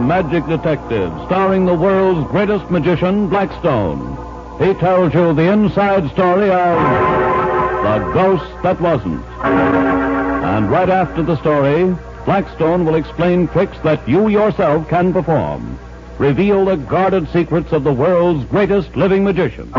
Magic Detective, starring the world's greatest magician, Blackstone. He tells you the inside story of The Ghost That Wasn't. And right after the story, Blackstone will explain tricks that you yourself can perform. Reveal the guarded secrets of the world's greatest living magician.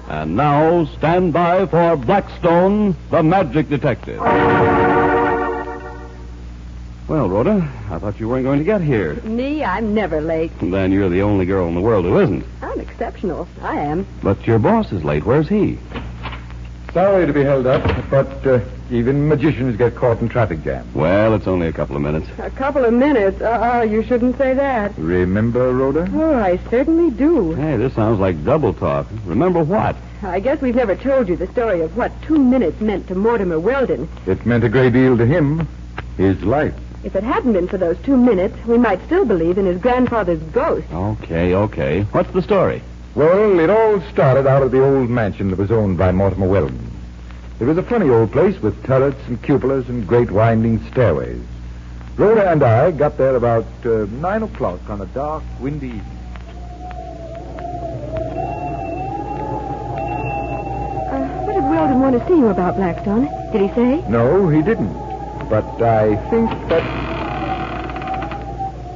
And now, stand by for Blackstone, the Magic Detective. Well, Rhoda, I thought you weren't going to get here. Me? I'm never late. Then you're the only girl in the world who isn't. I'm exceptional. I am. But your boss is late. Where's he? Sorry to be held up, but even magicians get caught in traffic jams. Well, it's only a couple of minutes. A couple of minutes? You shouldn't say that. Remember, Rhoda? Oh, I certainly do. Hey, this sounds like double talk. Remember what? I guess we've never told you the story of what 2 minutes meant to Mortimer Weldon. It meant a great deal to him. His life. If it hadn't been for those 2 minutes, we might still believe in his grandfather's ghost. Okay. What's the story? Well, it all started out of the old mansion that was owned by Mortimer Weldon. It was a funny old place with turrets and cupolas and great winding stairways. Rhoda and I got there about 9 o'clock on a dark, windy evening. What did Weldon want to see you about, Blackstone? Did he say? No, he didn't. But I think that...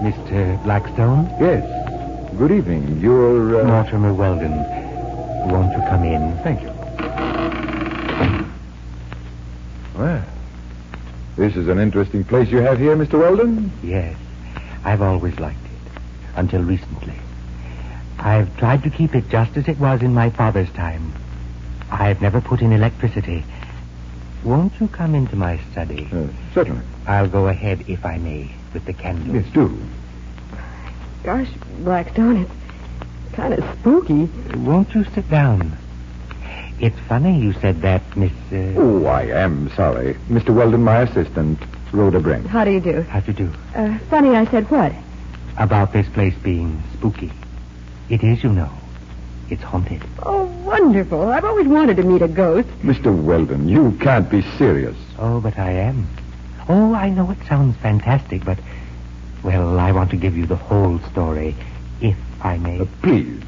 Mr. Blackstone? Yes. Good evening. You're... Mortimer Weldon. Won't you come in? Thank you. Well, this is an interesting place you have here, Mr. Weldon. Yes. I've always liked it. Until recently. I've tried to keep it just as it was in my father's time. I've never put in electricity. Won't you come into my study? Certainly. I'll go ahead, if I may, with the candle. Yes, do. Gosh, Blackstone, it's kind of spooky. Won't you sit down? It's funny you said that, Miss... Oh, I am sorry. Mr. Weldon, my assistant, Rhoda Brent. How do you do? How to do? Funny I said what? About this place being spooky. It is, you know. It's haunted. Oh, wonderful. I've always wanted to meet a ghost. Mr. Weldon, you can't be serious. Oh, but I am. Oh, I know it sounds fantastic, but... Well, I want to give you the whole story, if I may. Please.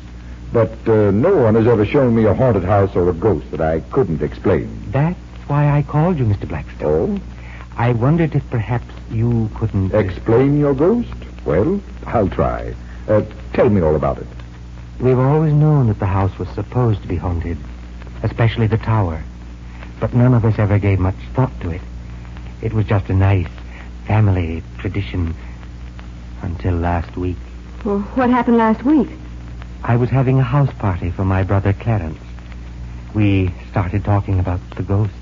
But no one has ever shown me a haunted house or a ghost that I couldn't explain. That's why I called you, Mr. Blackstone. Oh? I wondered if perhaps you couldn't... Explain your ghost? Well, I'll try. Tell me all about it. We've always known that the house was supposed to be haunted, especially the tower. But none of us ever gave much thought to it. It was just a nice family tradition until last week. Well, what happened last week? I was having a house party for my brother Clarence. We started talking about the ghost.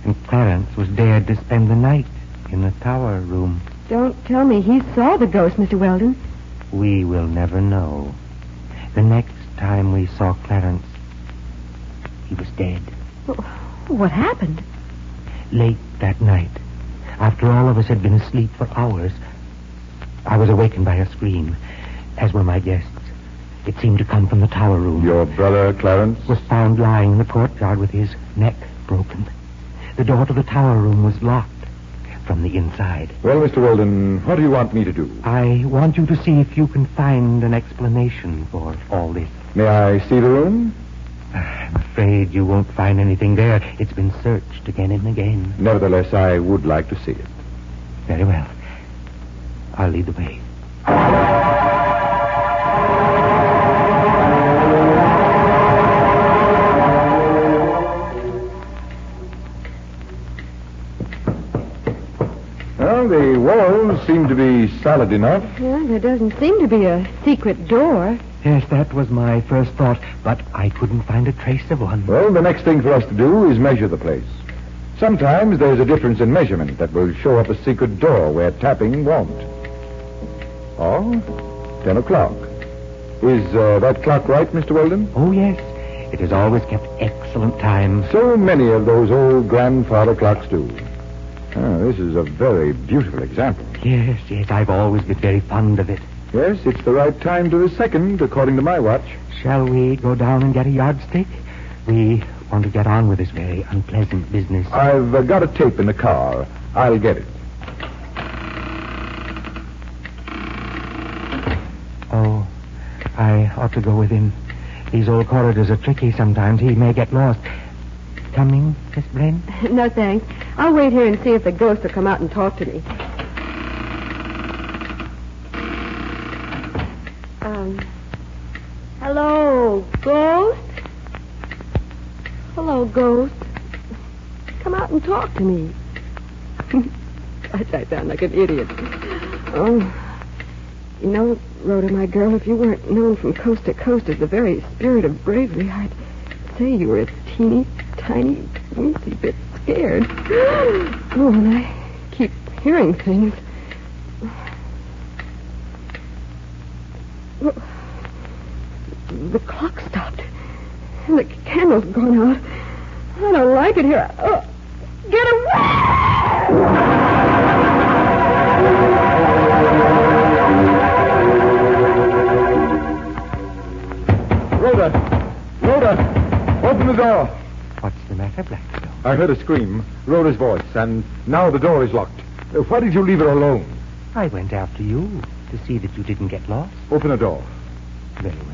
And Clarence was dared to spend the night in the tower room. Don't tell me he saw the ghost, Mr. Weldon. We will never know. The next time we saw Clarence, he was dead. What happened? Late that night, after all of us had been asleep for hours, I was awakened by a scream, as were my guests. It seemed to come from the tower room. Your brother, Clarence? Was found lying in the courtyard with his neck broken. The door to the tower room was locked from the inside. Well, Mr. Weldon, what do you want me to do? I want you to see if you can find an explanation for all this. May I see the room? I'm afraid you won't find anything there. It's been searched again and again. Nevertheless, I would like to see it. Very well. I'll lead the way. Well, the walls seem to be solid enough. Well, there doesn't seem to be a secret door. Yes, that was my first thought, but I couldn't find a trace of one. Well, the next thing for us to do is measure the place. Sometimes there's a difference in measurement that will show up a secret door where tapping won't. Oh, 10 o'clock. Is that clock right, Mr. Weldon? Oh, yes. It has always kept excellent time. So many of those old grandfather clocks do. This is a very beautiful example. Yes, I've always been very fond of it. Yes, it's the right time to the second, according to my watch. Shall we go down and get a yardstick? We want to get on with this very unpleasant business. I've got a tape in the car. I'll get it. Oh, I ought to go with him. These old corridors are tricky sometimes. He may get lost. Coming, Miss Brent? No, thanks. I'll wait here and see if the ghost will come out and talk to me. Hello, ghost? Hello, ghost. Come out and talk to me. I sound like an idiot. Oh, you know, Rhoda, my girl, if you weren't known from coast to coast as the very spirit of bravery, I'd say you were a teeny, tiny, weensy bit scared. Oh, and I keep hearing things. The clock stopped. And the candle's gone out. I don't like it here. Oh, get away! Rhoda! Open the door! What's the matter, Blackstone? I heard a scream, Rhoda's voice, and now the door is locked. Why did you leave her alone? I went after you to see that you didn't get lost. Open the door. Very well.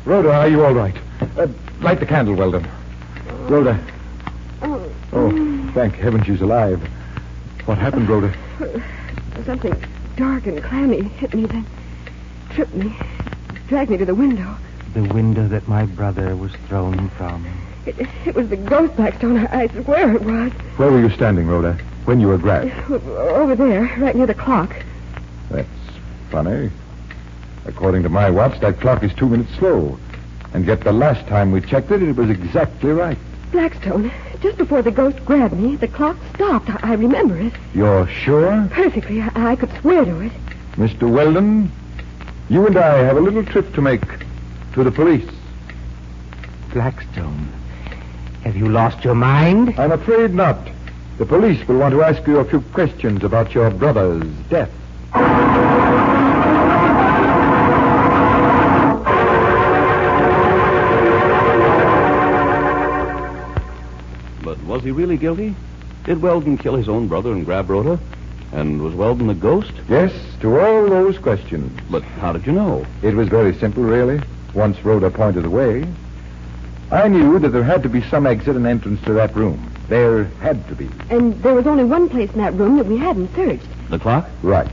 Rhoda, are you all right? Light the candle, Weldon. Rhoda. Oh, thank heaven she's alive. What happened, Rhoda? Something dark and clammy hit me, then tripped me, dragged me to the window. The window that my brother was thrown from. It was the ghost, Blackstone. I swear it was. Where were you standing, Rhoda, when you were grabbed? Over there, right near the clock. That's funny. According to my watch, that clock is 2 minutes slow. And yet the last time we checked it, it was exactly right. Blackstone, just before the ghost grabbed me, the clock stopped. I remember it. You're sure? Perfectly. I could swear to it. Mr. Weldon, you and I have a little trip to make to the police. Blackstone, have you lost your mind? I'm afraid not. The police will want to ask you a few questions about your brother's death. But was he really guilty? Did Weldon kill his own brother and grab Rhoda? And was Weldon a ghost? Yes, to all those questions. But how did you know? It was very simple, really. Once Rhoda pointed the way, I knew that there had to be some exit and entrance to that room. There had to be. And there was only one place in that room that we hadn't searched. The clock? Right.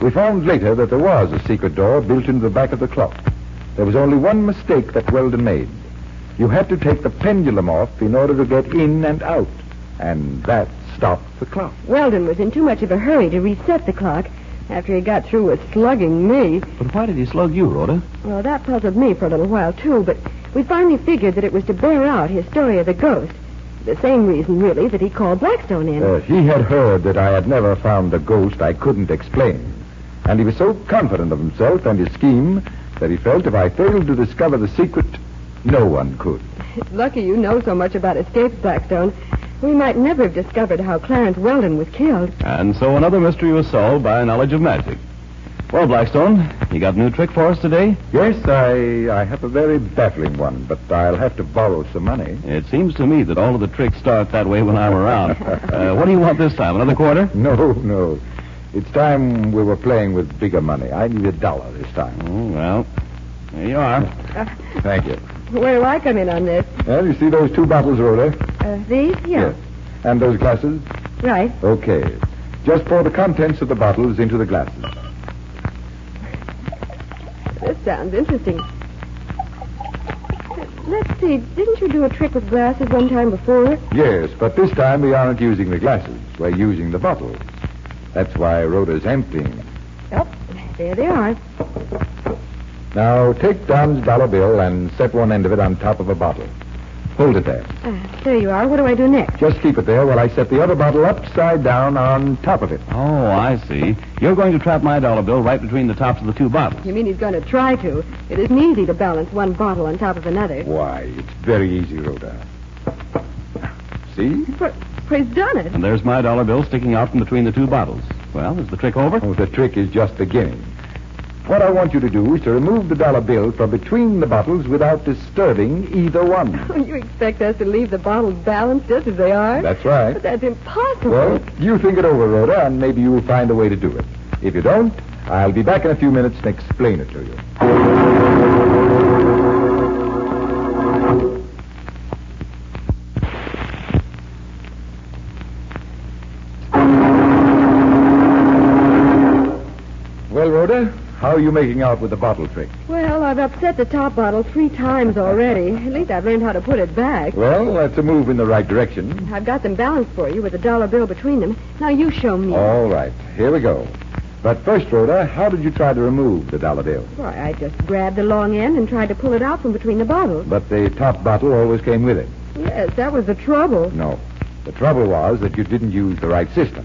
We found later that there was a secret door built into the back of the clock. There was only one mistake that Weldon made. You had to take the pendulum off in order to get in and out. And that stopped the clock. Weldon was in too much of a hurry to reset the clock after he got through with slugging me. But why did he slug you, Rhoda? Well, that puzzled me for a little while, too, but we finally figured that it was to bear out his story of the ghost. The same reason, really, that he called Blackstone in. He had heard that I had never found a ghost I couldn't explain. And he was so confident of himself and his scheme that he felt if I failed to discover the secret, no one could. It's lucky you know so much about escapes, Blackstone. We might never have discovered how Clarence Weldon was killed. And so another mystery was solved by a knowledge of magic. Well, Blackstone, you got a new trick for us today? Yes, I have a very baffling one, but I'll have to borrow some money. It seems to me that all of the tricks start that way when I'm around. What do you want this time? Another quarter? No. It's time we were playing with bigger money. I need $1 this time. Oh, well, there you are. Thank you. Where do I come in on this? Well, you see those 2 bottles, Rhoda? These? Yeah. Yes. And those glasses? Right. Okay. Just pour the contents of the bottles into the glasses. This sounds interesting. Let's see. Didn't you do a trick with glasses one time before? Yes, but this time we aren't using the glasses. We're using the bottles. That's why Rhoda's emptying. Oh, there they are. Now, take Don's dollar bill and set one end of it on top of a bottle. Hold it there. There you are. What do I do next? Just keep it there while I set the other bottle upside down on top of it. Oh, I see. You're going to trap my dollar bill right between the tops of the 2 bottles. You mean he's going to try to? It isn't easy to balance one bottle on top of another. Why, it's very easy, Rhoda. See? Well, he's done it. And there's my dollar bill sticking out from between the two bottles. Well, is the trick over? Oh, the trick is just beginning. What I want you to do is to remove the dollar bill from between the bottles without disturbing either one. Oh, you expect us to leave the bottles balanced just as they are? That's right. But that's impossible. Well, you think it over, Rhoda, and maybe you'll find a way to do it. If you don't, I'll be back in a few minutes and explain it to you. Well, Rhoda, how are you making out with the bottle trick? Well, I've upset the top bottle 3 times already. At least I've learned how to put it back. Well, that's a move in the right direction. I've got them balanced for you with a dollar bill between them. Now you show me. All right, here we go. But first, Rhoda, how did you try to remove the dollar bill? Why, I just grabbed the long end and tried to pull it out from between the bottles. But the top bottle always came with it. Yes, that was the trouble. No. The trouble was that you didn't use the right system.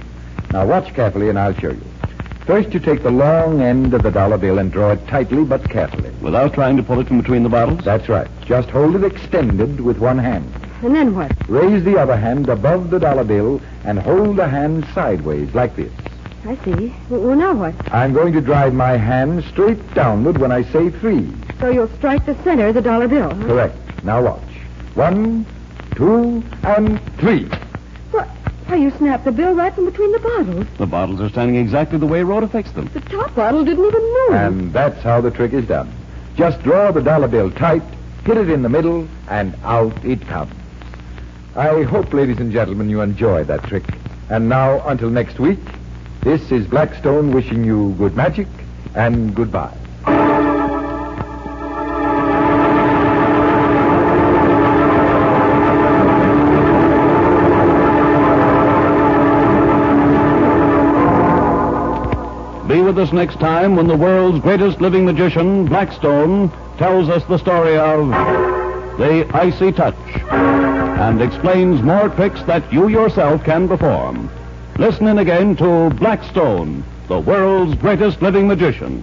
Now, watch carefully and I'll show you. First, you take the long end of the dollar bill and draw it tightly but carefully. Without trying to pull it from between the bottles? That's right. Just hold it extended with one hand. And then what? Raise the other hand above the dollar bill and hold the hand sideways like this. I see. Well, now what? I'm going to drive my hand straight downward when I say 3. So you'll strike the center of the dollar bill, huh? Correct. Now watch. 1, 2, and 3. Why, you snapped the bill right from between the bottles. The bottles are standing exactly the way Rhoda fixed them. The top bottle didn't even move. And that's how the trick is done. Just draw the dollar bill tight, hit it in the middle, and out it comes. I hope, ladies and gentlemen, you enjoyed that trick. And now, until next week, this is Blackstone wishing you good magic and goodbye. Be with us next time when the world's greatest living magician, Blackstone, tells us the story of the Icy Touch and explains more tricks that you yourself can perform. Listen in again to Blackstone, the world's greatest living magician.